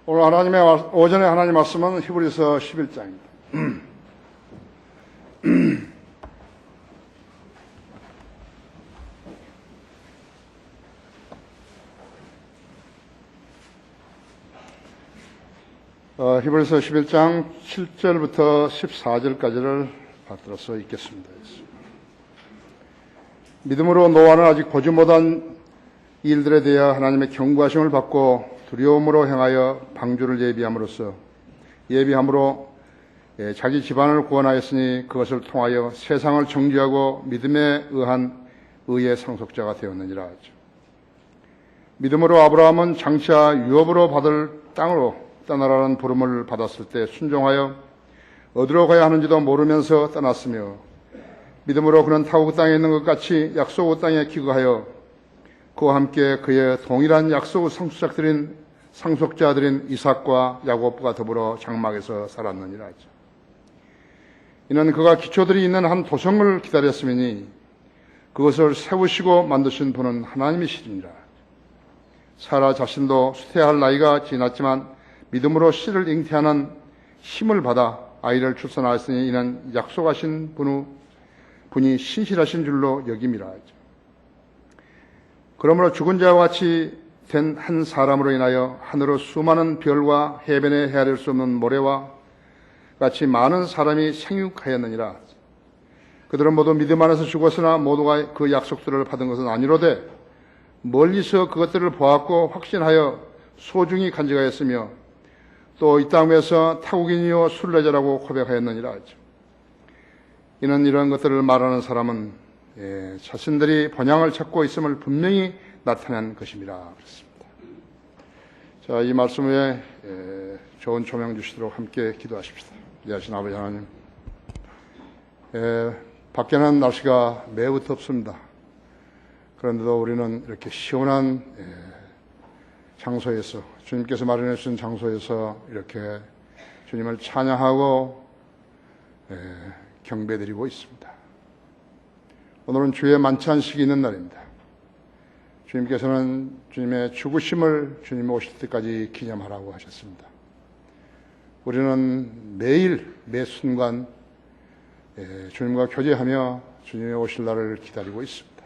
오늘 오전에 하나님 말씀은 히브리서 11장입니다. 히브리서 11장 7절부터 14절까지를 받들어서 읽겠습니다. 믿음으로 노아는 아직 보지 못한 일들에 대해 하나님의 경고하심을 받고 두려움으로 행하여 방주를 예비함으로 자기 집안을 구원하였으니 그것을 통하여 세상을 정죄하고 믿음에 의한 의의 상속자가 되었느니라 하죠. 믿음으로 아브라함은 장차 유업으로 받을 땅으로 떠나라는 부름을 받았을 때 순종하여 어디로 가야 하는지도 모르면서 떠났으며, 믿음으로 그는 타국 땅에 있는 것 같이 약속의 땅에 기거하여 그와 함께 그의 동일한 약속의 상속자들인 이삭과 야곱과 더불어 장막에서 살았느니라 하죠. 이는 그가 기초들이 있는 한 도성을 기다렸음이니 그것을 세우시고 만드신 분은 하나님이시니라. 사라 자신도 수태할 나이가 지났지만 믿음으로 씨를 잉태하는 힘을 받아 아이를 출산하였으니 이는 약속하신 분이 신실하신 줄로 여김이라 하죠. 그러므로 죽은 자와 같이 된 한 사람으로 인하여 하늘의 수많은 별과 해변에 헤아릴 수 없는 모래와 같이 많은 사람이 생육하였느니라. 그들은 모두 믿음 안에서 죽었으나 모두가 그 약속들을 받은 것은 아니로되 멀리서 그것들을 보았고 확신하여 소중히 간직하였으며 또 이 땅에서 타국인이요 순례자라고 고백하였느니라 하죠. 이는 이런 것들을 말하는 사람은 자신들이 번향을 찾고 있음을 분명히 나타낸 것입니다. 그렇습니다. 자, 이 말씀에 좋은 조명 주시도록 함께 기도하십시다. 위대하신 아버지 하나님, 밖에는 날씨가 매우 덥습니다. 그런데도 우리는 이렇게 시원한 장소에서, 주님께서 마련해 주신 장소에서 이렇게 주님을 찬양하고 경배드리고 있습니다. 오늘은 주의 만찬식이 있는 날입니다. 주님께서는 주님의 죽으심을 주님 오실 때까지 기념하라고 하셨습니다. 우리는 매일 매 순간 주님과 교제하며 주님의 오실 날을 기다리고 있습니다.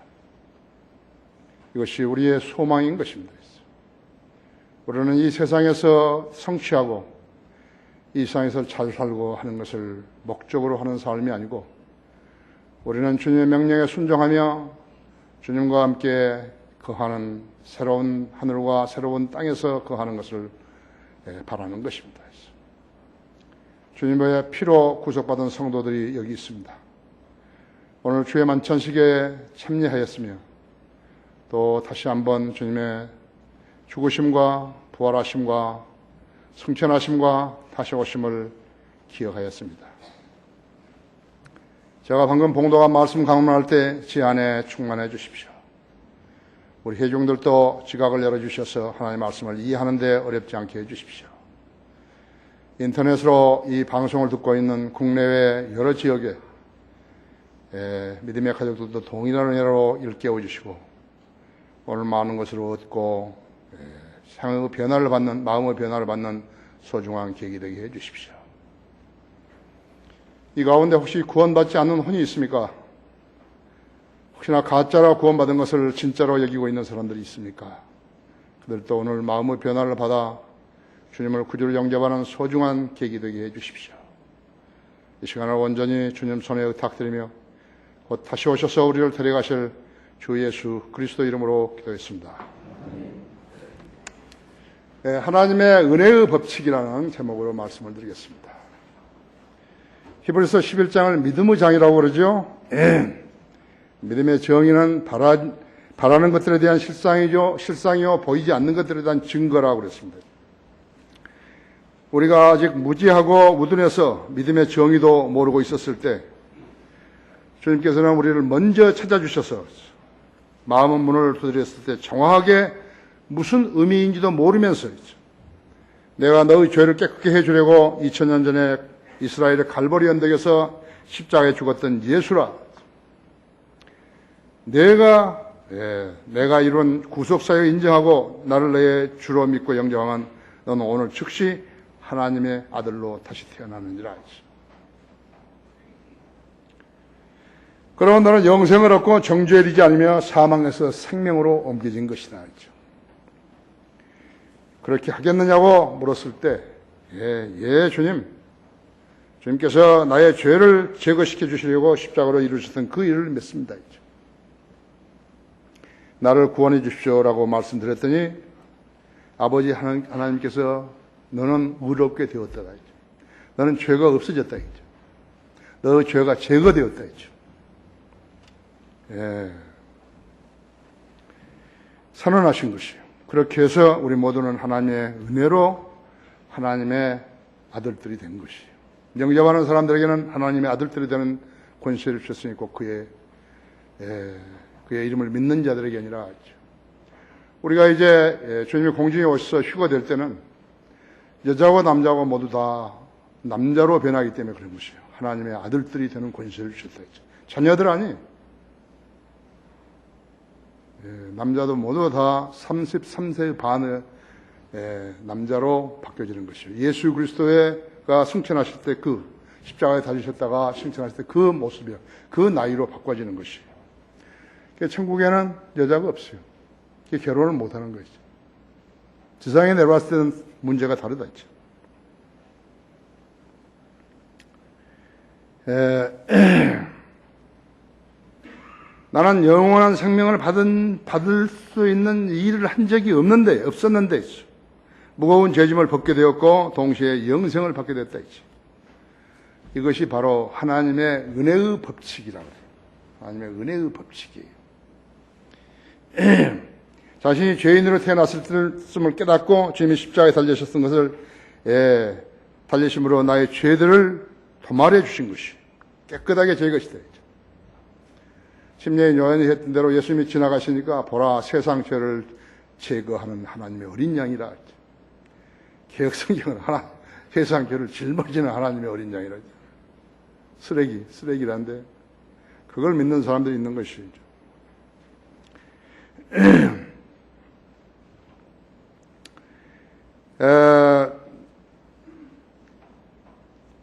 이것이 우리의 소망인 것입니다. 우리는 이 세상에서 성취하고 이 세상에서 잘 살고 하는 것을 목적으로 하는 삶이 아니고, 우리는 주님의 명령에 순종하며 주님과 함께 거하는 새로운 하늘과 새로운 땅에서 거하는 것을 바라는 것입니다. 주님의 피로 구속받은 성도들이 여기 있습니다. 오늘 주의 만찬식에 참여하였으며 또 다시 한번 주님의 죽으심과 부활하심과 승천하심과 다시 오심을 기억하였습니다. 제가 방금 봉도가 말씀 강론할 때 제 안에 충만해 주십시오. 우리 회중들도 지각을 열어주셔서 하나님의 말씀을 이해하는 데 어렵지 않게 해주십시오. 인터넷으로 이 방송을 듣고 있는 국내외 여러 지역에 믿음의 가족들도 동일한 은혜로 일깨워 주시고 오늘 많은 것을 얻고 생의 변화를 받는, 마음의 변화를 받는 소중한 계기 되게 해주십시오. 이 가운데 혹시 구원받지 않는 혼이 있습니까? 혹시나 가짜로 구원받은 것을 진짜로 여기고 있는 사람들이 있습니까? 그들도 오늘 마음의 변화를 받아 주님을 구주로 영접하는 소중한 계기 되게 해주십시오. 이 시간을 온전히 주님 손에 의탁드리며 곧 다시 오셔서 우리를 데려가실 주 예수 그리스도 이름으로 기도했습니다. 하나님의 은혜의 법칙이라는 제목으로 말씀을 드리겠습니다. 히브리서 11장을 믿음의 장이라고 그러죠. 믿음의 정의는 바라는 것들에 대한 실상이요 보이지 않는 것들에 대한 증거라고 그랬습니다. 우리가 아직 무지하고 무둔해서 믿음의 정의도 모르고 있었을 때 주님께서는 우리를 먼저 찾아주셔서 마음의 문을 두드렸을 때 정확하게 무슨 의미인지도 모르면서 내가 너의 죄를 깨끗게 해주려고 2000년 전에 이스라엘의 갈보리 언덕에서 십자가에 죽었던 예수라, 내가 이룬 구속사역을 인정하고 나를 내 주로 믿고 영접하면 너는 오늘 즉시 하나님의 아들로 다시 태어나느니라. 그러면 너는 영생을 얻고 정죄에 이르지 않으며 사망에서 생명으로 옮겨진 것이다. 그렇게 하겠느냐고 물었을 때, 예, 주님. 주님께서 나의 죄를 제거시켜 주시려고 십자가로 이루셨던 그 일을 믿습니다. 나를 구원해 주십시오라고 말씀드렸더니 아버지 하나님께서 너는 의롭게 되었다. 너는 죄가 없어졌다. 너의 죄가 제거되었다. 선언하신 것이에요. 그렇게 해서 우리 모두는 하나님의 은혜로 하나님의 아들들이 된 것이에요. 영접하는 사람들에게는 하나님의 아들들이 되는 권세를 주셨으니 꼭 그의 이름을 믿는 자들에게 아니라, 우리가 이제 주님의 공중에 오셔서 휴가 될 때는 여자와 남자가 모두 다 남자로 변하기 때문에 그런 것이에요. 하나님의 아들들이 되는 권세를 주셨다. 자녀들 아니? 남자도 모두 다 33세 반의 남자로 바뀌어지는 것이에요. 예수 그리스도가 승천하실 때 그 십자가에 달리셨다가 승천하실 때 그 모습이요, 그 나이로 바꿔지는 것이에요. 천국에는 여자가 없어요. 결혼을 못하는 것이죠. 지상에 내려왔을 때는 문제가 다르다 했죠. 나는 영원한 생명을 받을 수 있는 일을 한 적이 없었는데, 무거운 죄짐을 벗게 되었고, 동시에 영생을 받게 됐다 했죠. 이것이 바로 하나님의 은혜의 법칙이라고 해요. 하나님의 은혜의 법칙이에요. 자신이 죄인으로 태어났을 때를 깨닫고 주님이 십자가에 달리셨던 것을 달리심으로 나의 죄들을 도말해 주신 것이 깨끗하게 제것이다. 심리의 요한이 했던 대로 예수님이 지나가시니까 보라 세상 죄를 제거하는 하나님의 어린 양이라. 개혁성경은 세상 죄를 짊어지는 하나님의 어린 양이라. 쓰레기란데 그걸 믿는 사람들이 있는 것이죠.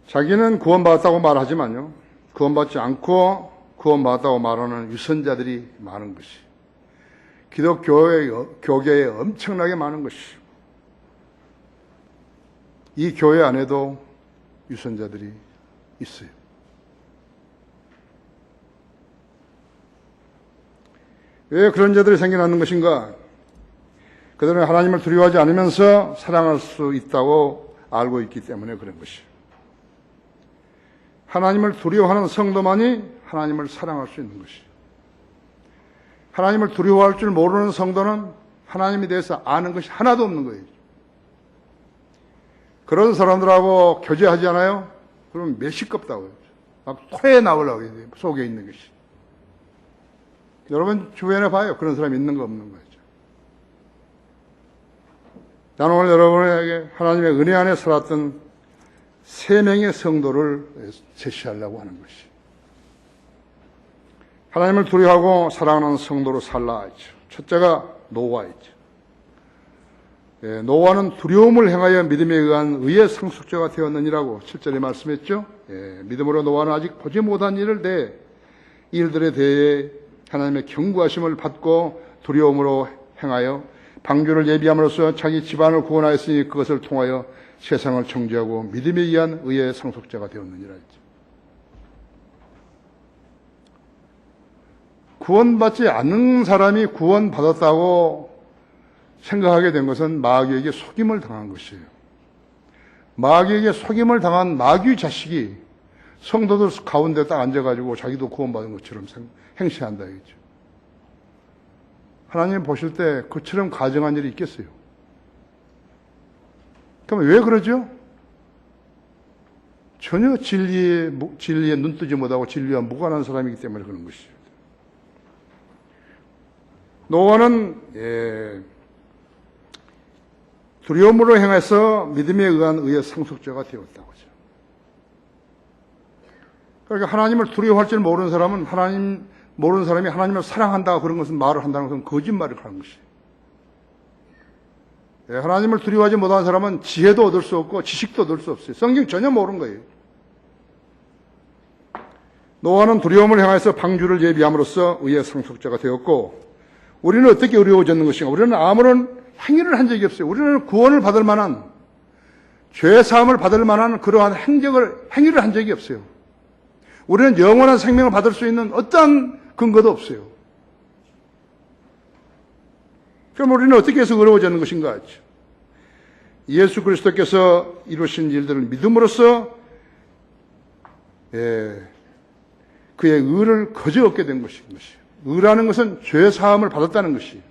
자기는 구원받았다고 말하지만요, 구원받지 않고 구원받았다고 말하는 유선자들이 많은 것이, 교계에 엄청나게 많은 것이, 이 교회 안에도 유선자들이 있어요. 왜 그런 자들이 생겨나는 것인가? 그들은 하나님을 두려워하지 않으면서 사랑할 수 있다고 알고 있기 때문에 그런 것이에요. 하나님을 두려워하는 성도만이 하나님을 사랑할 수 있는 것이에요. 하나님을 두려워할 줄 모르는 성도는 하나님에 대해서 아는 것이 하나도 없는 거예요. 그런 사람들하고 교제하지 않아요? 그러면 메시껍다고요. 막 토해 나오려고 해요. 속에 있는 것이. 여러분 주변에 봐요. 그런 사람이 있는 거 없는 거죠. 나는 오늘 여러분에게 하나님의 은혜 안에 살았던 3명의 성도를 제시하려고 하는 것이, 하나님을 두려워하고 사랑하는 성도로 살라 했죠. 첫째가 노아이죠. 노아는 두려움을 행하여 믿음에 의한 의의 상속자가 되었느니라고 7절에 말씀했죠. 믿음으로 노아는 아직 보지 못한 일들에 대해 하나님의 경고하심을 받고 두려움으로 행하여 방주를 예비함으로써 자기 집안을 구원하였으니 그것을 통하여 세상을 정죄하고 믿음에 의한 의의 상속자가 되었느니라 했죠. 구원받지 않는 사람이 구원받았다고 생각하게 된 것은 마귀에게 속임을 당한 것이에요. 마귀에게 속임을 당한 마귀 자식이 성도들 가운데 딱 앉아가지고 자기도 구원받은 것처럼 행세한다 이거죠. 하나님 보실 때 그처럼 가정한 일이 있겠어요? 그럼 왜 그러죠? 전혀 진리에 눈뜨지 못하고 진리와 무관한 사람이기 때문에 그런 것이죠. 노아는 두려움으로 행해서 믿음에 의한 의의 상속자가 되었다고 하죠. 그러니까 하나님을 두려워할 줄 모르는 사람은 모르는 사람이 하나님을 사랑한다 그런 것은 말을 한다는 것은 거짓말을 하는 것이에요. 하나님을 두려워하지 못하는 사람은 지혜도 얻을 수 없고 지식도 얻을 수 없어요. 성경 전혀 모르는 거예요. 노아는 두려움을 향해서 방주를 예비함으로써 의의 상속자가 되었고, 우리는 어떻게 어려워졌는 것인가? 우리는 아무런 행위를 한 적이 없어요. 우리는 구원을 받을 만한, 죄 사함을 받을 만한 그러한 행위를 한 적이 없어요. 우리는 영원한 생명을 받을 수 있는 어떠한 근거도 없어요. 그럼 우리는 어떻게 해서 어려워졌는 것인가? 예수 그리스도께서 이루신 일들을 믿음으로써 그의 의를 거저 얻게 된 것인 것이에요. 의라는 것은 죄 사함을 받았다는 것이에요.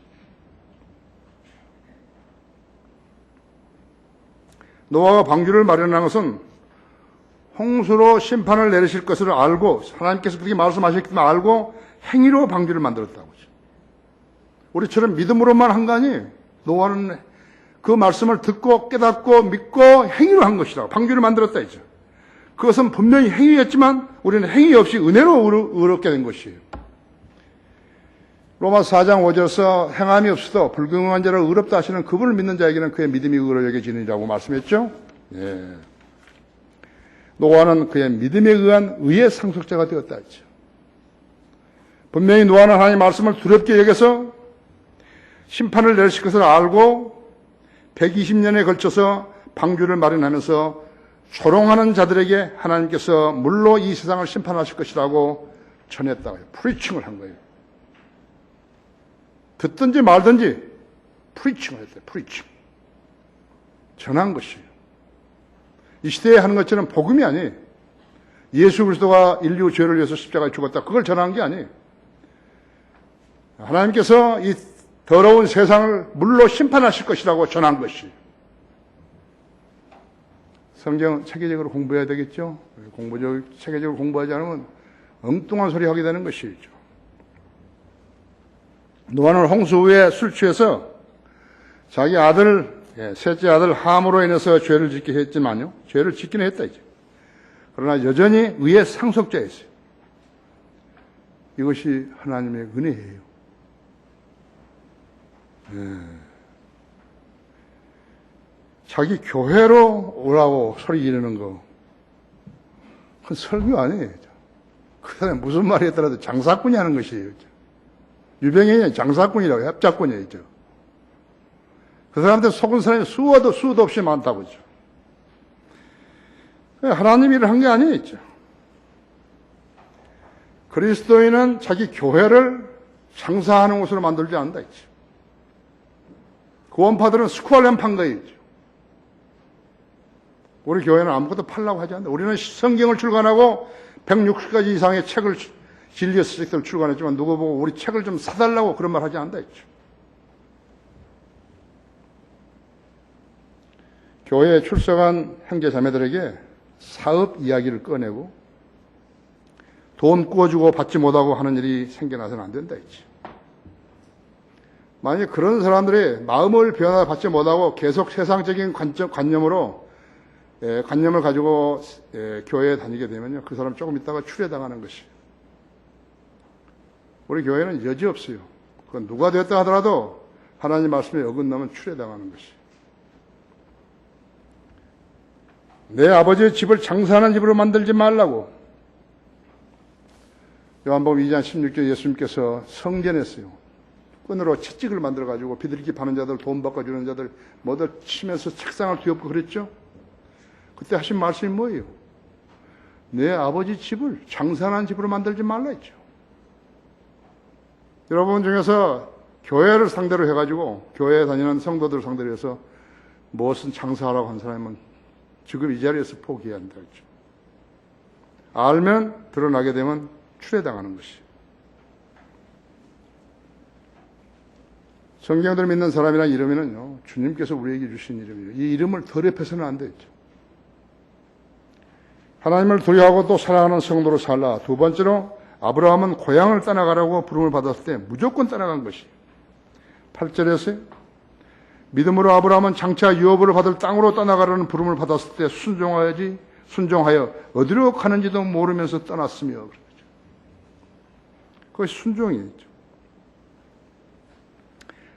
노아가 방주를 마련한 것은 홍수로 심판을 내리실 것을 알고, 하나님께서 그렇게 말씀하셨기 때문에 알고 행위로 방주를 만들었다고. 우리처럼 믿음으로만 한 거 아니에요. 노아는 그 말씀을 듣고 깨닫고 믿고 행위로 한 것이라고. 방주를 만들었다 이죠. 그것은 분명히 행위였지만 우리는 행위 없이 은혜로 의롭게 된 것이에요. 로마서 4장 5절에서 행함이 없어도 불경한 자를 의롭다 하시는 그분을 믿는 자에게는 그의 믿음이 의로 여겨지느니라고 말씀했죠. 예. 노아는 그의 믿음에 의한 의의 상속자가 되었다 했죠. 분명히 노아는 하나님의 말씀을 두렵게 여겨서 심판을 내리실 것을 알고 120년에 걸쳐서 방주를 마련하면서 조롱하는 자들에게 하나님께서 물로 이 세상을 심판하실 것이라고 전했다고요. 프리칭을 한 거예요. 듣든지 말든지 프리칭을 했대요. 프리칭. 전한 것이에요. 이 시대에 하는 것처럼 복음이 아니에요. 예수 그리스도가 인류 죄를 위해서 십자가에 죽었다. 그걸 전한 게 아니에요. 하나님께서 이 더러운 세상을 물로 심판하실 것이라고 전한 것이. 성경 체계적으로 공부해야 되겠죠. 체계적으로 공부하지 않으면 엉뚱한 소리 하게 되는 것이죠. 노아는 홍수 후에 술 취해서 자기 아들, 셋째 아들 함으로 인해서 죄를 짓게 했지만요. 죄를 짓기는 했다 이제. 그러나 여전히 의의 상속자였어요. 이것이 하나님의 은혜예요. 자기 교회로 오라고 소리 지르는 거, 그건 설교 아니에요. 그 사람이 무슨 말이 했더라도 장사꾼이 하는 것이에요. 유병현이 장사꾼이라고, 협작꾼이에요. 그 사람한테 속은 사람이 수도 없이 많다고 했죠. 하나님 일을 한 게 아니에요. 그리스도인은 자기 교회를 장사하는 곳으로 만들지 않는다 했죠. 구원파들은 스쿠알렘 판 거예요. 우리 교회는 아무것도 팔라고 하지 않는다. 우리는 성경을 출간하고 160가지 이상의 책을, 진리의 서적들을 출간했지만 누구 보고 우리 책을 좀 사달라고 그런 말 하지 않는다 했죠. 교회에 출석한 형제 자매들에게 사업 이야기를 꺼내고 돈 구워주고 받지 못하고 하는 일이 생겨나서는 안 된다 했지. 만약에 그런 사람들이 마음을 변화받지 못하고 계속 세상적인 관념을 가지고 교회에 다니게 되면요, 그 사람 조금 있다가 추례당하는 것이. 우리 교회는 여지없어요. 그건 누가 되었다 하더라도 하나님 말씀에 어긋나면 추례당하는 것이. 내 아버지의 집을 장사하는 집으로 만들지 말라고. 요한복음 2장 16절 예수님께서 성전했어요. 끈으로 채찍을 만들어가지고 비둘기 파는 자들, 돈 바꿔주는 자들 뭐들 치면서 책상을 뒤엎고 그랬죠. 그때 하신 말씀이 뭐예요? 내 아버지 집을 장사하는 집으로 만들지 말라 했죠. 여러분 중에서 교회를 상대로 해가지고 교회에 다니는 성도들을 상대로 해서 무엇은 장사하라고 한 사람은 지금 이 자리에서 포기해야 한다 했죠. 알면 드러나게 되면 추례당하는 것이. 성경들 믿는 사람이란 이름에는요, 주님께서 우리에게 주신 이름이에요. 이 이름을 더럽혀서는 안 되죠. 하나님을 두려워하고 또 사랑하는 성도로 살라. 두 번째로 아브라함은 고향을 떠나가라고 부름을 받았을 때 무조건 떠나간 것이. 8절에서 믿음으로 아브라함은 장차 유업을 받을 땅으로 떠나가라는 부름을 받았을 때 순종하여 어디로 가는지도 모르면서 떠났으며. 그것이 순종이죠.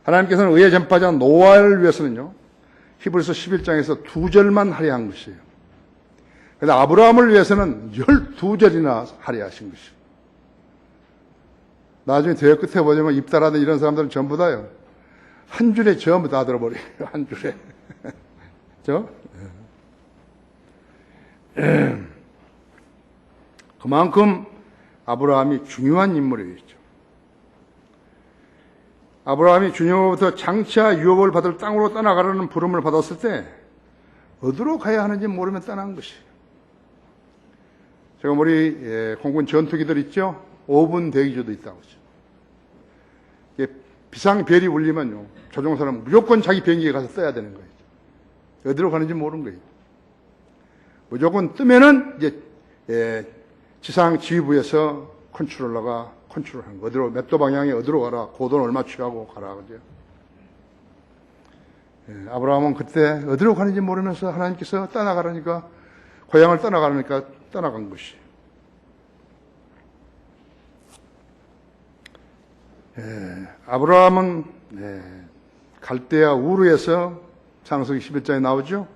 하나님께서는 의에 전파자 노아를 위해서는요, 히브리서 11장에서 2절만 할애한 것이에요. 그런데 아브라함을 위해서는 12절이나 할애하신 것이에요. 나중에 대회 끝에 보자면 입달하는 이런 사람들은 전부 다요. 한 줄에 전부 다 들어버려요. 한 줄에. 그죠? 그만큼 아브라함이 중요한 인물이었죠. 아브라함이 주님으로부터 장차 유업을 받을 땅으로 떠나가라는 부름을 받았을 때 어디로 가야 하는지 모르면 떠난 것이에요. 제가 우리 공군 전투기들 있죠? 5분 대기조도 있다고 하죠. 비상벨이 울리면요, 조종사는 무조건 자기 비행기에 가서 떠야 되는 거예요. 어디로 가는지 모르는 거예요. 무조건 뜨면은 이제 지상 지휘부에서 컨트롤러가 컨트롤하는 거. 어디로, 몇 도 방향에 어디로 가라, 고도는 얼마 취하고 가라, 그죠? 아브라함은 그때 어디로 가는지 모르면서 하나님께서 떠나가라니까, 고향을 떠나가라니까 떠나간 것이. 아브라함은 갈대아 우르에서 창세기 11장에 나오죠.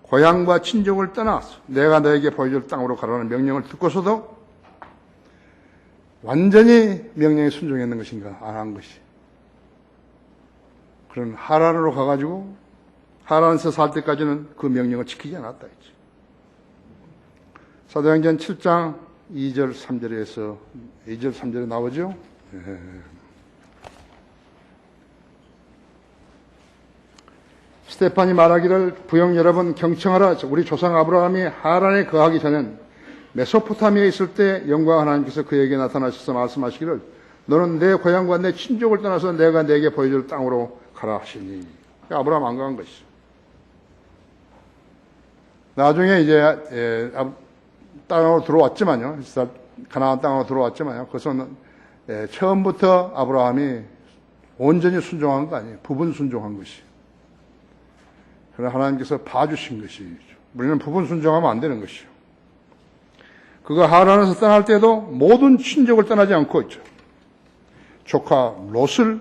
고향과 친족을 떠나서 내가 너에게 보여줄 땅으로 가라는 명령을 듣고서도 완전히 명령에 순종했는 것인가? 안 한 것이. 그런 하란으로 가가지고 하란에서 살 때까지는 그 명령을 지키지 않았다 했지. 사도행전 7장 2절 3절에서 2절 3절에 나오죠. 스테판이 말하기를 부영 여러분 경청하라. 우리 조상 아브라함이 하란에 거하기 전엔 메소포타미아에 있을 때 영광 하나님께서 그에게 나타나셔서 말씀하시기를 너는 내 고향과 내 친족을 떠나서 내가 내게 보여줄 땅으로 가라 하시니. 아브라함 안 간 것이죠. 나중에 이제 땅으로 들어왔지만요. 가나안 땅으로 들어왔지만요. 그것은 처음부터 아브라함이 온전히 순종한 거 아니에요. 부분 순종한 것이. 그러나 하나님께서 봐주신 것이죠. 우리는 부분 순종하면 안 되는 것이요. 그가 하란에서 떠날 때도 모든 친족을 떠나지 않고 있죠. 조카 롯을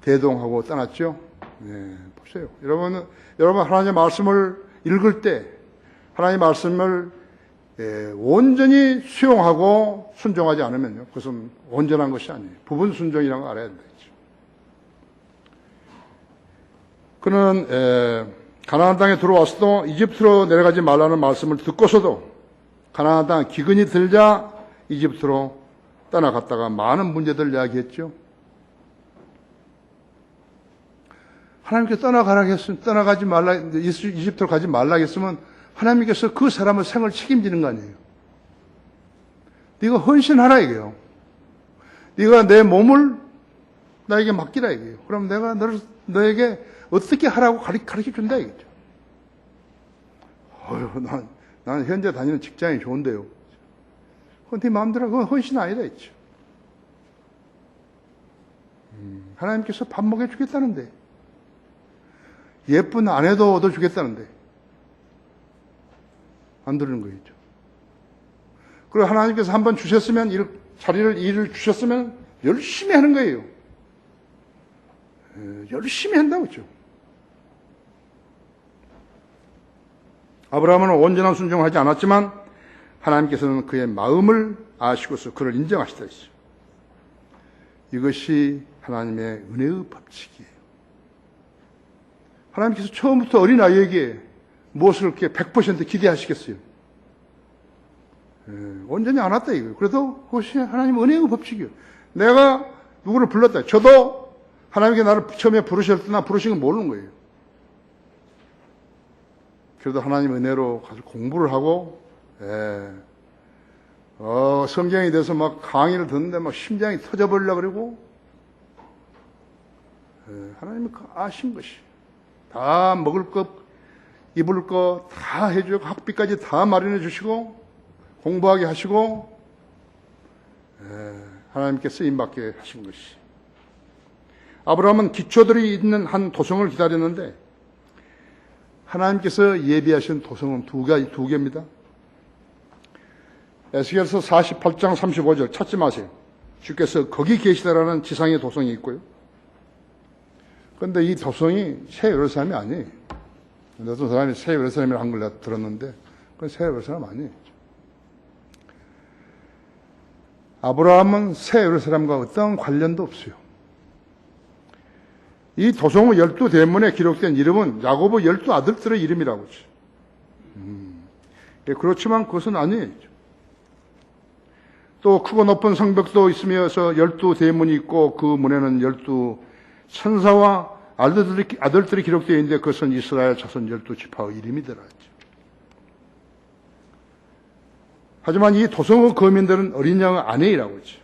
대동하고 떠났죠. 보세요. 여러분 하나님의 말씀을 읽을 때 하나님의 말씀을 온전히 수용하고 순종하지 않으면요. 그것은 온전한 것이 아니에요. 부분 순종이라는 걸 알아야 된다. 그는 가나안 땅에 들어왔어도 이집트로 내려가지 말라는 말씀을 듣고서도 가나안 땅 기근이 들자 이집트로 떠나갔다가 많은 문제들을 이야기했죠. 하나님께서 떠나가지 말라, 이집트로 가지 말라 했으면 하나님께서 그 사람의 생을 책임지는 거 아니에요. 네가 헌신하라 이게요. 네가 내 몸을 나에게 맡기라 이게요. 그럼 내가 너에게 어떻게 하라고 가르쳐 준다 이거죠. 난 현재 다니는 직장이 좋은데요. 그건 네 마음대로 그건 헌신 아니다 했죠. 하나님께서 밥 먹여주겠다는데 예쁜 아내도 얻어주겠다는데 안 들은 거겠죠. 그리고 하나님께서 한번 주셨으면 일을 주셨으면 열심히 하는 거예요. 열심히 한다고 했죠. 아브라함은 온전한 순종을 하지 않았지만 하나님께서는 그의 마음을 아시고서 그를 인정하시다 했죠. 이것이 하나님의 은혜의 법칙이에요. 하나님께서 처음부터 어린아이에게 무엇을 그렇게 100% 기대하시겠어요? 온전히 안 왔다 이거예요. 그래도 그것이 하나님 은혜의 법칙이에요. 내가 누구를 불렀다. 저도 하나님께 나를 처음에 부르셨을 때 나 부르신 건 모르는 거예요. 그래도 하나님 은혜로 가서 공부를 하고, 성경에 대해서 막 강의를 듣는데 막 심장이 터져버리려고 그러고, 하나님이 아신 것이. 다 먹을 것, 입을 것 다 해주고, 학비까지 다 마련해 주시고, 공부하게 하시고, 하나님께 쓰임받게 하신 것이. 아브라함은 기초들이 있는 한 도성을 기다렸는데, 하나님께서 예비하신 도성은 두 개입니다. 에스겔서 48장 35절 찾지 마세요. 주께서 거기 계시다라는 지상의 도성이 있고요. 그런데 이 도성이 새 예루살렘이 아니에요. 어떤 사람이 새 예루살렘이라고 한 걸 내가 들었는데 그건 새 예루살렘 아니에요. 아브라함은 새 예루살렘과 어떤 관련도 없어요. 이 도성의 12대문에 기록된 이름은 야고보 12아들들의 이름이라고 하죠. 예, 그렇지만 그것은 아니에요. 또 크고 높은 성벽도 있으면서 12대문이 있고 그 문에는 12천사와 아들들이 기록되어 있는데 그것은 이스라엘 자손 12지파의 이름이더라. 하지만 이 도성의 거민들은 어린 양의 아내이라고 하죠.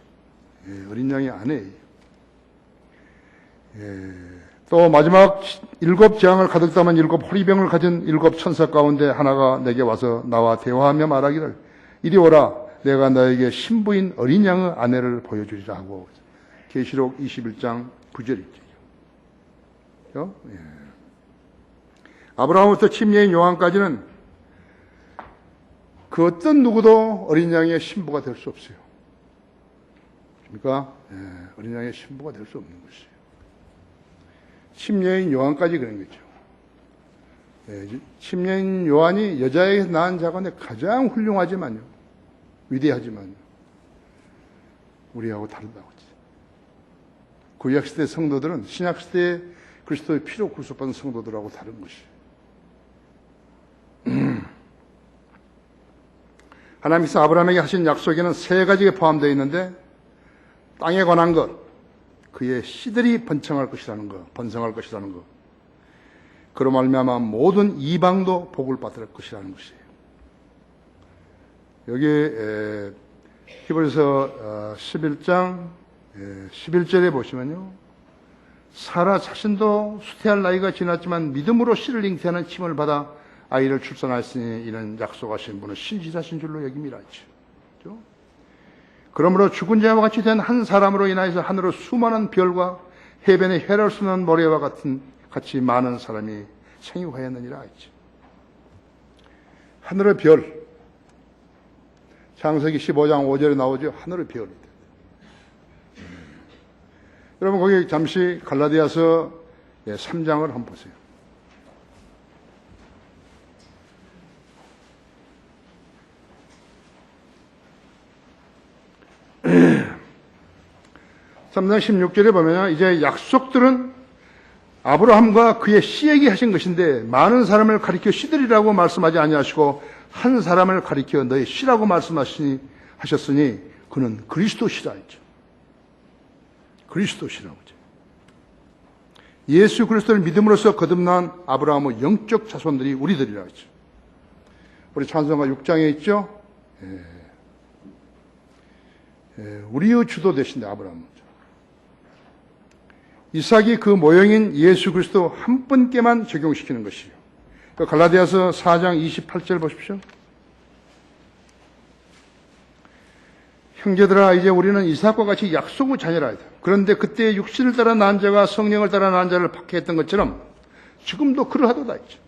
예, 어린 양의 아내예요. 예, 또 마지막 7재앙을 가득 담은 7호리병을 가진 7천사 가운데 하나가 내게 와서 나와 대화하며 말하기를 이리 오라 내가 너에게 신부인 어린 양의 아내를 보여주리라 하고 계시록 21장 9절이죠. 예. 아브라함부터 침례인 요한까지는 그 어떤 누구도 어린 양의 신부가 될 수 없어요. 그러니까 어린 양의 신부가 될 수 없는 것이에요. 침례인 요한까지 그런 거죠. 침례인 요한이 여자에게 낳은 자가 가장 훌륭하지만요. 위대하지만요. 우리하고 다르다고 하지. 구약시대 성도들은 신약시대의 그리스도의 피로 구속받은 성도들하고 다른 것이에요. 하나님께서 아브라함에게 하신 약속에는 3가지가 포함되어 있는데 땅에 관한 것, 그의 씨들이 번성할 것이라는 것, 그로 말미암아 모든 이방도 복을 받을 것이라는 것이에요. 여기 히브리서 11장 11절에 보시면요. 사라 자신도 수태할 나이가 지났지만 믿음으로 씨를 잉태하는 침을 받아 아이를 출산하였으니 이는 약속하신 분은 신실하신 줄로 여김이라 했죠. 그러므로 죽은 자와 같이 된 한 사람으로 인하여서 하늘의 수많은 별과 해변에 헤아릴 수 없는 모래와 같이 많은 사람이 생육하였느니라 했죠. 하늘의 별, 창세기 15장 5절에 나오죠. 하늘의 별이. 여러분 거기 잠시 갈라디아서 3장을 한번 보세요. (3장) 16절에 보면 이제 약속들은 아브라함과 그의 씨에게 하신 것인데 많은 사람을 가리켜 씨들이라고 말씀하지 아니하시고 한 사람을 가리켜 너의 씨라고 말씀하시니 하셨으니 그는 그리스도시라 했죠. 그리스도시라고 하죠. 예수 그리스도를 믿음으로써 거듭난 아브라함의 영적 자손들이 우리들이라 했죠. 우리 찬송가 6장에 있죠. 우리의 주도 되신데 아브라함. 이삭이 그 모형인 예수 그리스도 한 분께만 적용시키는 것이에요. 갈라디아서 4장 28절 보십시오. 형제들아 이제 우리는 이삭과 같이 약속의 자녀라. 그런데 그때 육신을 따라 난 자가 성령을 따라 난 자를 박해했던 것처럼 지금도 그러하도다 했죠.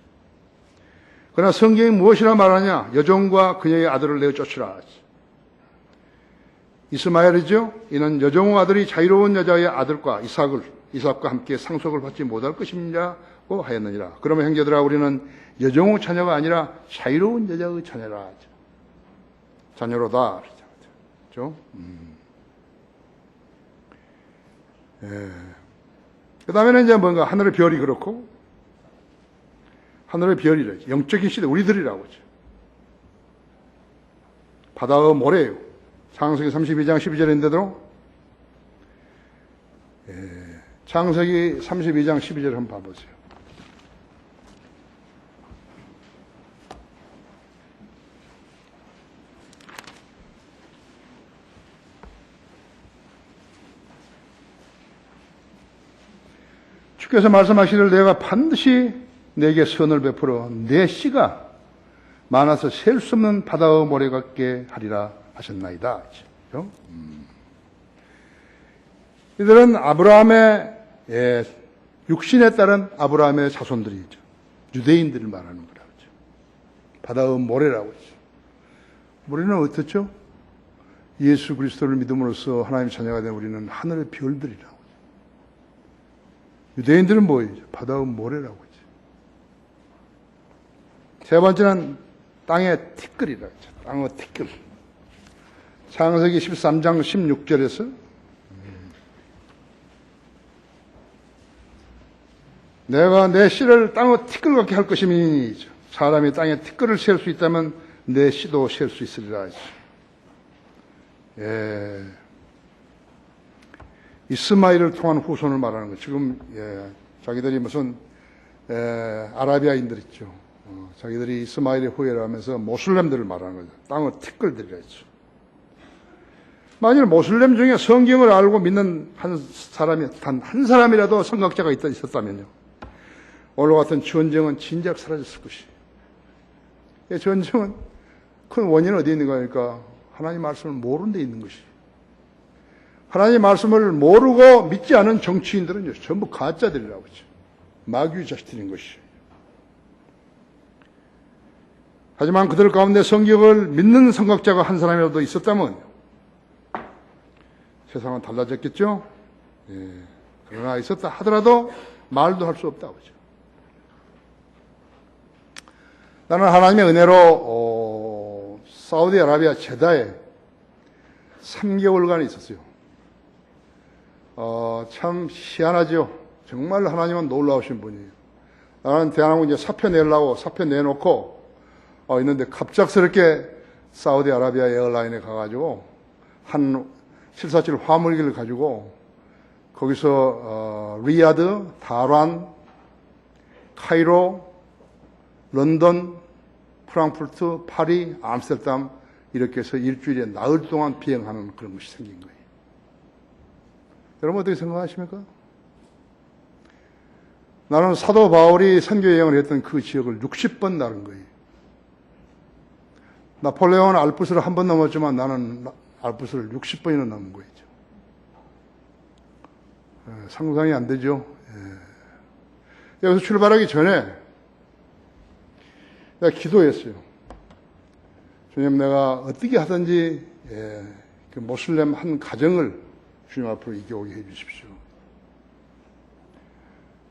그러나 성경이 무엇이라 말하냐? 여종과 그녀의 아들을 내어 쫓으라. 이스마엘이죠. 이는 여종의 아들이 자유로운 여자의 아들과 이삭과 함께 상속을 받지 못할 것이냐고 하였느니라. 그러면 형제들아 우리는 여종의 자녀가 아니라 자유로운 여자의 자녀라. 자녀로다. 그렇죠? 그 다음에는 이제 뭔가 하늘의 별이 그렇고 하늘의 별이래. 영적인 시대 우리들이라고 하죠. 바다의 모래예요. 창세기 32장 12절인데도 창세기 32장 12절 한번 봐보세요. 주께서 말씀하시기를 내가 반드시 내게 선을 베풀어 내 씨가 많아서 셀 수 없는 바다의 모래 같게 하리라 하셨나이다. 이들은 아브라함의 육신에 따른 아브라함의 자손들이죠. 유대인들을 말하는 거라고 하죠. 바다의 모래라고 하죠. 모래는 어떻죠? 예수 그리스도를 믿음으로써 하나님의 자녀가 된 우리는 하늘의 별들이라고 하죠. 유대인들은 뭐예요? 바다의 모래라고 하죠. 세 번째는 땅의 티끌이라 했죠. 땅의 티끌. 창세기 13장 16절에서 내가 내 씨를 땅의 티끌 같게 할 것이니 사람이 땅에 티끌을 셀 수 있다면 내 씨도 셀 수 있으리라 했죠. 예. 이스마엘을 통한 후손을 말하는 거. 지금 자기들이 무슨 아라비아인들 있죠. 자기들이 이스마엘의 후예를 하면서 모슬렘들을 말하는 거죠. 땅의 티끌들이라 했죠. 만일 모슬렘 중에 성경을 알고 믿는 한 사람이 단 한 사람이라도 선각자가 있었다면요, 오늘 같은 전쟁은 진작 사라졌을 것이에요. 전쟁은 큰 원인은 어디 있는 거니까 하나님 말씀을 모르는 데 있는 것이에요. 하나님 말씀을 모르고 믿지 않은 정치인들은 전부 가짜들이라고 하죠. 마귀 자식들인 것이에요. 하지만 그들 가운데 성경을 믿는 선각자가 한 사람이라도 있었다면 세상은 달라졌겠죠? 예. 그러나 있었다 하더라도 말도 할 수 없다고 하죠. 나는 하나님의 은혜로 사우디아라비아 제다에 3개월간 있었어요. 참 희한하죠. 정말 하나님은 놀라우신 분이에요. 나는 대한항공 이제 사표 내려고 사표 내놓고 있는데 갑작스럽게 사우디아라비아 에어라인에 가가지고 한 747 화물기를 가지고 거기서 리야드, 다란, 카이로, 런던, 프랑크푸르트, 파리, 암스테르담 이렇게 해서 일주일에 나흘 동안 비행하는 그런 것이 생긴 거예요. 여러분 어떻게 생각하십니까? 나는 사도 바울이 선교 여행을 했던 그 지역을 60번 나른 거예요. 나폴레옹은 알프스를 한 번 넘었지만 나는 알프스를 60번이나 넘은 거죠. 상상이 안 되죠. 여기서 출발하기 전에 내가 기도했어요. 주님, 내가 어떻게 하든지 그 모슬렘 한 가정을 주님 앞으로 이겨오게 해 주십시오.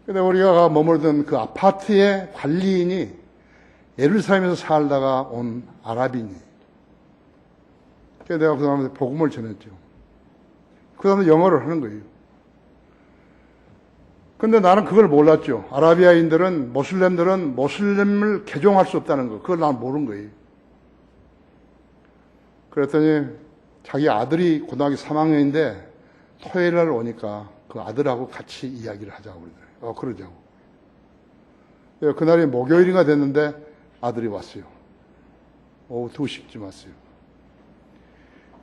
근데 우리가 머물던 그 아파트의 관리인이 예루살렘에서 살다가 온 아랍인이. 그래서 내가 그 사람한테 복음을 전했죠. 그 사람은 영어를 하는 거예요. 근데 나는 그걸 몰랐죠. 아라비아인들은, 모슬렘들은 모슬렘을 개종할 수 없다는 거. 그걸 난 모르는 거예요. 그랬더니 자기 아들이 고등학교 3학년인데 토요일 날 오니까 그 아들하고 같이 이야기를 하자고 그러더라고요. 그러자고. 그날이 목요일인가 됐는데 아들이 왔어요. 오후 2시쯤 왔어요.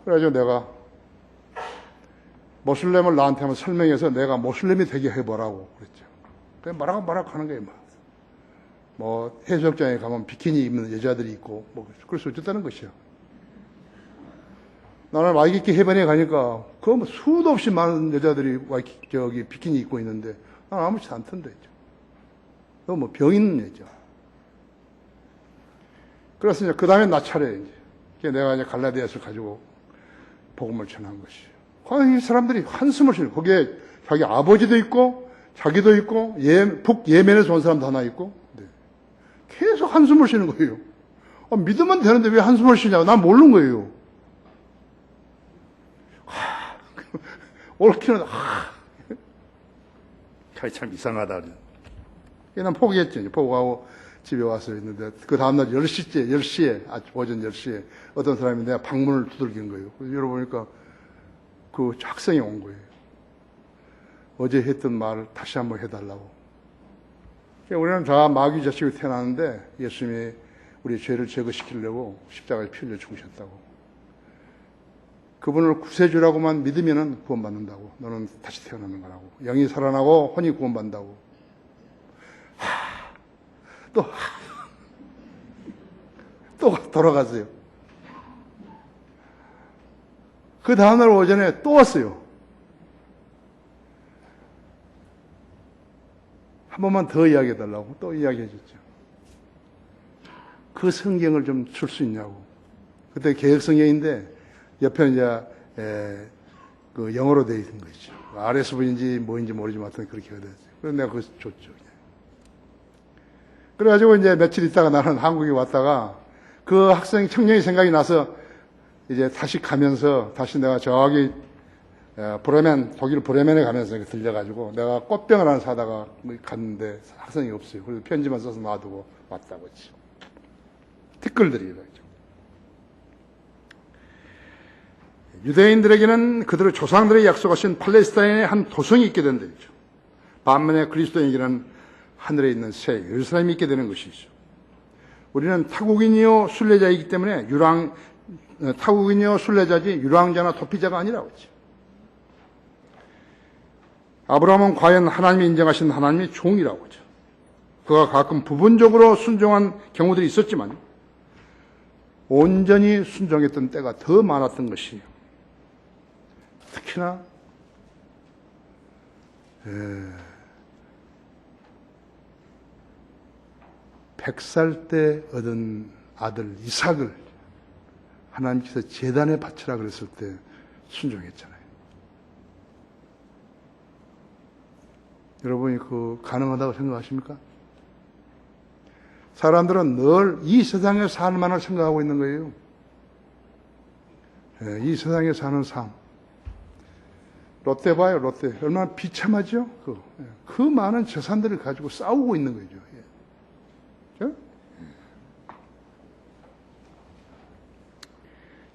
그래가지고 내가 모슬렘을 나한테 한번 설명해서 내가 모슬렘이 되게 해보라고 그랬죠. 그냥 마락 하는 거예요. 뭐 해수욕장에 가면 비키니 입는 여자들이 있고 뭐 그럴 수 없다는 것이요. 나는 와이키키 해변에 가니까 그 수도 없이 많은 여자들이 저기 비키니 입고 있는데 난 아무렇지 않던데. 너 뭐 병 있는 여자. 그래서 이제 그 다음에 나 차례 이제 내가 이제 갈라디아서 가지고 복음을 전한 것이요. 이 사람들이 한숨을 쉬는, 거기에 자기 아버지도 있고, 자기도 있고, 북예멘에서 온 사람도 하나 있고, 네. 계속 한숨을 쉬는 거예요. 믿으면 되는데 왜 한숨을 쉬냐고, 난 모르는 거예요. 옳기는, 참 이상하다. 난 포기했죠. 포기하고 집에 와서 있는데, 그 다음날 10시에, 오전 10시에 어떤 사람이 내가 방문을 두들긴 거예요. 열어보니까 그 학생이 온 거예요. 어제 했던 말을 다시 한번 해달라고. 우리는 다 마귀 자식이 태어났는데 예수님이 우리 죄를 제거시키려고 십자가에 피 흘려 죽으셨다고. 그분을 구세주라고만 믿으면 구원받는다고. 너는 다시 태어나는 거라고. 영이 살아나고 혼이 구원받는다고. 또 돌아갔어요. 그 다음날 오전에 또 왔어요. 한 번만 더 이야기해달라고 또 이야기해줬죠. 그 성경을 좀 줄 수 있냐고. 그때 개혁성경인데 옆에 이제 그 영어로 되어 있는 거죠. RSV인지 뭐인지 모르지만 하여튼 그렇게 되어 있어요. 그래서 내가 그걸 줬죠. 그래가지고 이제 며칠 있다가 나는 한국에 왔다가 그 청년이 생각이 나서 이제 다시 가면서 다시 내가 저기 독일 브레멘에 가면서 들려가지고 내가 꽃병을 하나 사다가 갔는데 학생이 없어요. 그래서 편지만 써서 놔두고 왔다고 했죠. 티끌들이죠. 유대인들에게는 그들의 조상들의 약속하신 팔레스타인의 한 도성이 있게 된다죠. 반면에 그리스도인에게는 하늘에 있는 새 예루살렘이 있게 되는 것이죠. 우리는 타국인이요 순례자이기 때문에 타국인이요 순례자지 유랑자나 도피자가 아니라고 했죠. 아브라함은 과연 하나님이 인정하신 하나님의 종이라고 하죠. 그가 가끔 부분적으로 순종한 경우들이 있었지만 온전히 순종했던 때가 더 많았던 것이에요. 특히나 100살 때 얻은 아들 이삭을 하나님께서 제단에 바치라 그랬을 때 순종했잖아요. 여러분이 그 가능하다고 생각하십니까? 사람들은 늘 이 세상의 삶만을 생각하고 있는 거예요. 이 세상에 사는 삶. 롯데 봐요, 롯데. 얼마나 비참하죠? 그 많은 재산들을 가지고 싸우고 있는 거죠.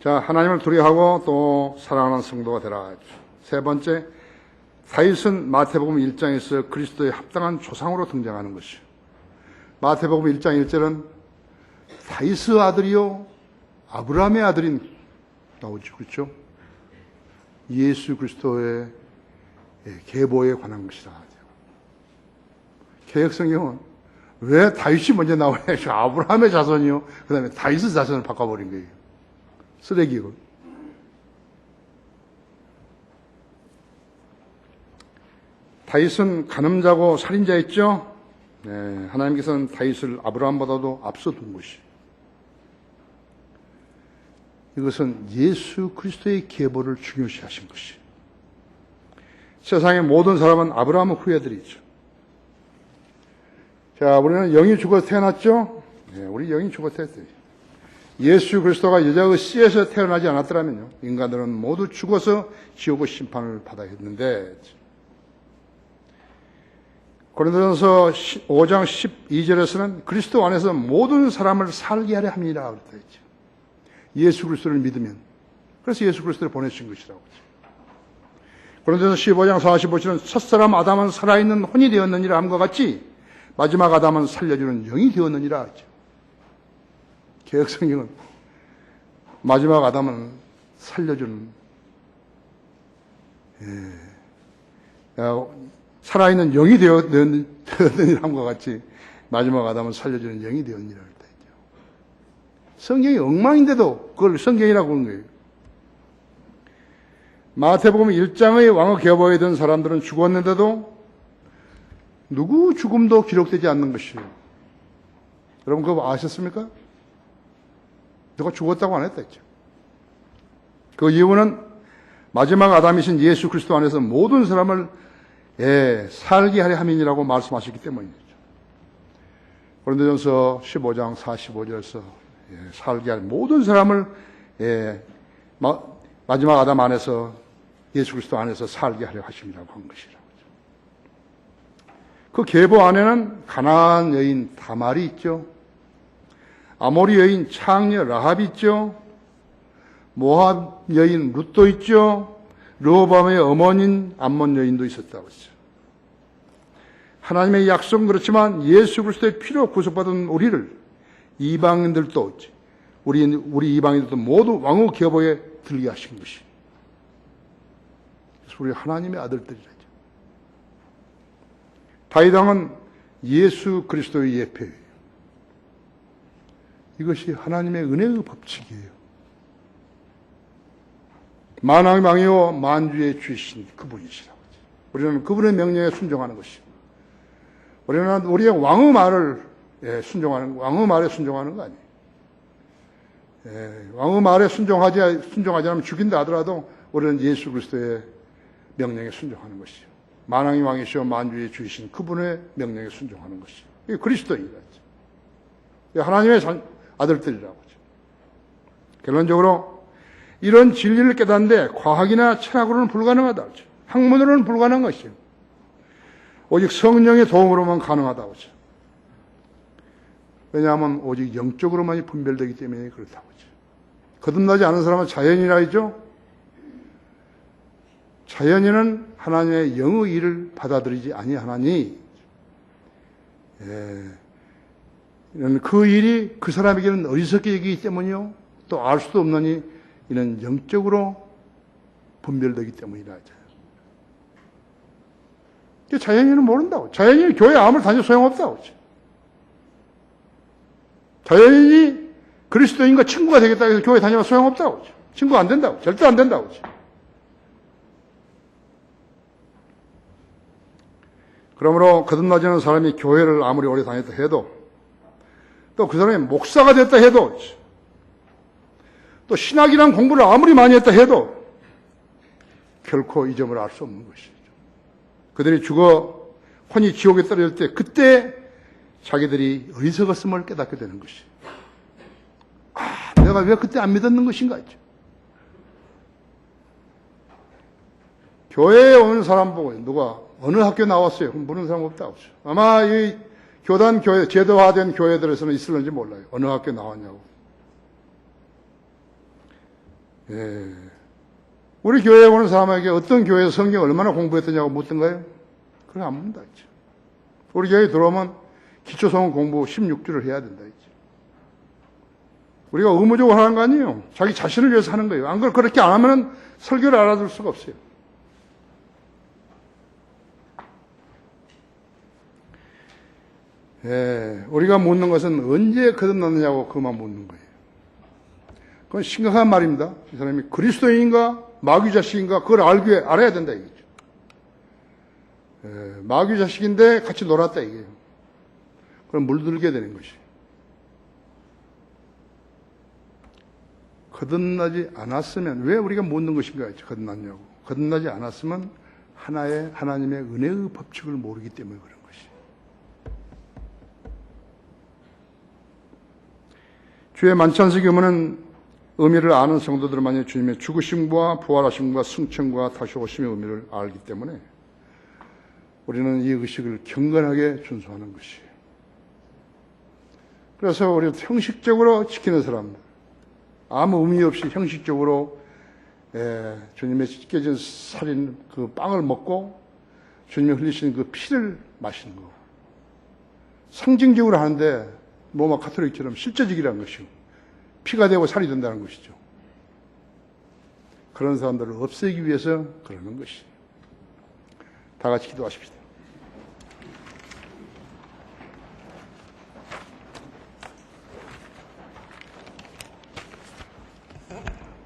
자, 하나님을 두려워하고 또 사랑하는 성도가 되라. 세 번째, 다윗은 마태복음 1장에서 그리스도의 합당한 조상으로 등장하는 것이요. 마태복음 1장 1절은 다윗의 아들이요 아브라함의 아들인 나오죠. 그렇죠? 예수 그리스도의 계보에 관한 것이다. 개혁성경은 왜 다윗이 먼저 나오냐? 아브라함의 자손이요. 그 다음에 다윗의 자손을 바꿔버린 거예요. 쓰레기고. 다윗은 간음자고 살인자였죠. 하나님께서는 다윗을 아브라함보다도 앞서둔 것이. 이것은 예수 그리스도의 계보를 중요시하신 것이. 세상의 모든 사람은 아브라함의 후예들이죠. 자, 우리는 영이 죽어서 태어났죠. 우리 영이 죽어서 태어났어요. 예수 그리스도가 여자의 씨에서 태어나지 않았더라면요, 인간들은 모두 죽어서 지옥의 심판을 받아야 했는데, 고린도전서 5장 12절에서는 그리스도 안에서 모든 사람을 살게 하려 합니다. 그랬다 했죠. 예수 그리스도를 믿으면. 그래서 예수 그리스도를 보내신 것이라고 했죠. 고린도전서 15장 45절은 첫사람 아담은 살아있는 혼이 되었느니라 함과 같이 마지막 아담은 살려주는 영이 되었느니라 했죠. 개혁성경은 마지막 아담은 살려주는 살아있는 영이 되었느니라 함과 같이 마지막 아담은 살려주는 영이 되었느니라 했다 했죠. 성경이 엉망인데도 그걸 성경이라고 하는 거예요. 마태복음 1장의 왕의 계보에 든 사람들은 죽었는데도 누구 죽음도 기록되지 않는 것이에요. 여러분 그거 아셨습니까? 누가 죽었다고 안 했다 했죠. 그 이유는 마지막 아담이신 예수 그리스도 안에서 모든 사람을 살게 하려 함이라고 말씀하셨기 때문이죠. 고린도전서 15장 45절에서 살게 할 모든 사람을 마지막 아담 안에서 예수 그리스도 안에서 살게 하려 하심이라고 한 것이라고. 그 계보 안에는 가나안 여인 다말이 있죠. 아모리 여인 창녀 라합이 있죠. 모압 여인 룻도 있죠. 르호보암의 어머니인 암몬 여인도 있었다고 했죠. 하나님의 약속은 그렇지만 예수 그리스도의 피로 구속받은 우리를 이방인들도 우리 이방인들도 모두 왕의 계보에 들게 하신 것이. 그래서 우리 하나님의 아들들이라죠. 다윗 왕은 예수 그리스도의 예표예요. 이것이 하나님의 은혜의 법칙이에요. 만왕의 왕이요 만주의 주이신 그분이시라고. 우리는 그분의 명령에 순종하는 것이고, 우리는 우리의 왕의 말을 왕의 말에 순종하는 거 아니에요. 왕의 말에 순종하지 않으면 죽인다 하더라도 우리는 예수 그리스도의 명령에 순종하는 것이요. 만왕의 왕이시여 만주의 주이신 그분의 명령에 순종하는 것이요. 이게 그리스도인이죠. 하나님의 아들들이라고 하죠. 결론적으로 이런 진리를 깨닫는데 과학이나 철학으로는 불가능하다고 하죠. 학문으로는 불가능한 것이에요. 오직 성령의 도움으로만 가능하다고 하죠. 왜냐하면 오직 영적으로만이 분별되기 때문에 그렇다고 하죠. 거듭나지 않은 사람은 자연이라 하죠. 자연인은 하나님의 영의 일을 받아들이지 아니하나니 이는 그 일이 그 사람에게는 어리석게 여기기 때문이요 또 알 수도 없느니 이는 영적으로 분별되기 때문이라 하죠. 자연인은 모른다고. 자연인이 교회 아무리 다녀도 소용없다고 하죠. 자연인이 그리스도인과 친구가 되겠다고 해서 교회 다니면 소용없다고 하죠. 친구가 안 된다고. 절대 안 된다고 하죠. 그러므로 거듭나지 않은 사람이 교회를 아무리 오래 다녔다 해도 또 그 사람이 목사가 됐다 해도 또 신학이란 공부를 아무리 많이 했다 해도 결코 이 점을 알 수 없는 것이죠. 그들이 죽어 혼이 지옥에 떨어질 때 그때 자기들이 어리석었음을 깨닫게 되는 것이. 내가 왜 그때 안 믿었는 것인가 했죠. 교회에 오는 사람 보고 누가 어느 학교 나왔어요? 그럼 모르는 사람 없다고 하죠. 아마 이 교단 교회, 제도화된 교회들에서는 있을는지 몰라요. 어느 학교 나왔냐고. 우리 교회에 오는 사람에게 어떤 교회에서 성경 얼마나 공부했더냐고 묻던가요? 그래 안 묻는다 했죠. 우리 교회에 들어오면 기초성경 공부 16주를 해야 된다 했죠. 우리가 의무적으로 하는 거 아니에요. 자기 자신을 위해서 하는 거예요. 안 그걸 그렇게 안 하면 설교를 알아들 수가 없어요. 우리가 묻는 것은 언제 거듭났느냐고 그만 묻는 거예요. 그건 심각한 말입니다. 이 사람이 그리스도인인가 마귀 자식인가 그걸 알아야 된다 이거죠. 마귀 자식인데 같이 놀았다 이게요. 그럼 물들게 되는 것이. 거듭나지 않았으면 왜 우리가 묻는 것인가 했죠. 거듭났냐고. 거듭나지 않았으면 하나님의 은혜의 법칙을 모르기 때문에 그런 것이. 주의 만찬식 의무는 의미를 아는 성도들만이 주님의 죽으심과 부활하심과 승천과 다시 오심의 의미를 알기 때문에 우리는 이 의식을 경건하게 준수하는 것이에요. 그래서 우리 형식적으로 지키는 사람들, 아무 의미 없이 형식적으로 주님의 찢겨진 살인 그 빵을 먹고 주님이 흘리신 그 피를 마시는 거. 상징적으로 하는데 로마 카톨릭처럼 실제적이라는 것이고 피가 되고 살이 된다는 것이죠. 그런 사람들을 없애기 위해서 그러는 것이. 다 같이 기도하십시다.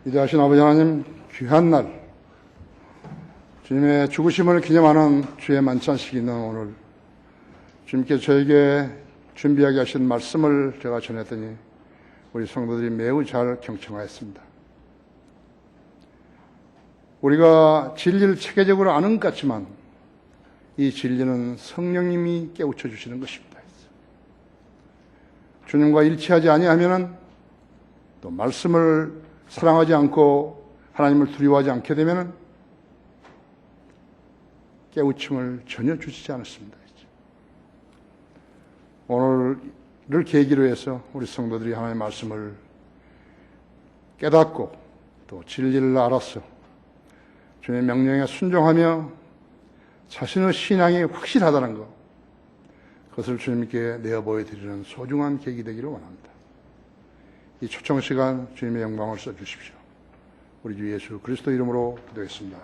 위대하신 아버지 하나님, 귀한 날 주님의 죽으심을 기념하는 주의 만찬식이 있는 오늘 주님께서 저에게 준비하게 하신 말씀을 제가 전했더니 우리 성도들이 매우 잘 경청하였습니다. 우리가 진리를 체계적으로 아는 것 같지만 이 진리는 성령님이 깨우쳐 주시는 것입니다. 주님과 일치하지 아니하면 또 말씀을 사랑하지 않고 하나님을 두려워하지 않게 되면 깨우침을 전혀 주시지 않았습니다. 오늘을 계기로 해서 우리 성도들이 하나님의 말씀을 깨닫고 또 진리를 알아서 주님의 명령에 순종하며 자신의 신앙이 확실하다는 것, 그것을 주님께 내어 보여드리는 소중한 계기 되기를 원합니다. 이 초청 시간 주님의 영광을 써주십시오. 우리 주 예수 그리스도 이름으로 기도했습니다.